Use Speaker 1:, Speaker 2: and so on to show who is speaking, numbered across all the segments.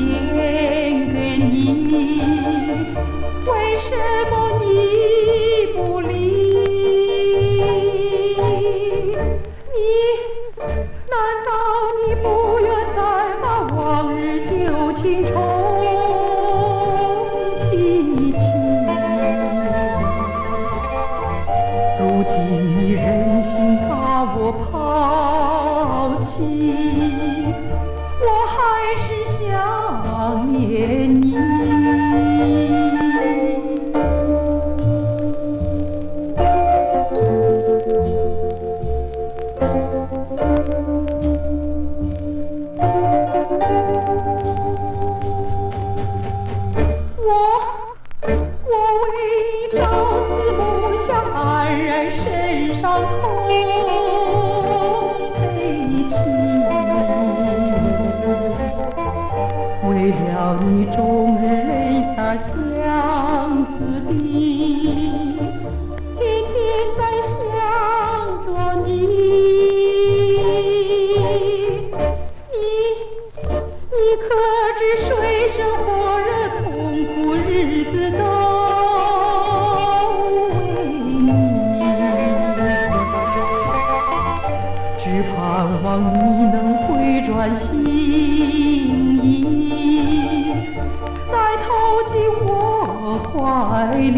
Speaker 1: 献给你，为什么你不理？难道你不愿再把往日旧情重提起？如今你忍心把我抛弃，我还是想念你。我为你朝思暮想，黯然身上空悲戚，为了你终日泪洒相思地，天天在想着你。你可知水深火热，痛苦日子都为你，只盼望你能回转心意，再投进我怀里。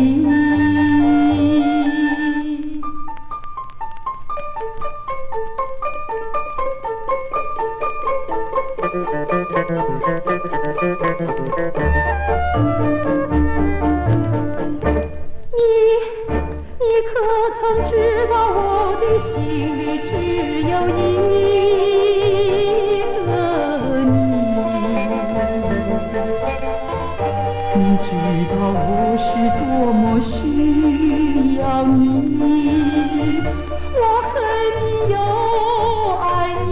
Speaker 1: 你可曾知道我的心里只有一个你？你知道我是多么需要你，我恨你又爱你。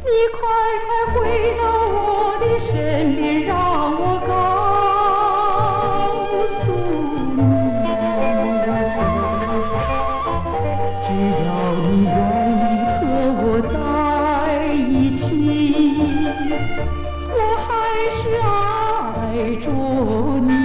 Speaker 1: 你快回到我的身边，让我告诉你，只要你愿意和我在一起，我还是爱着你。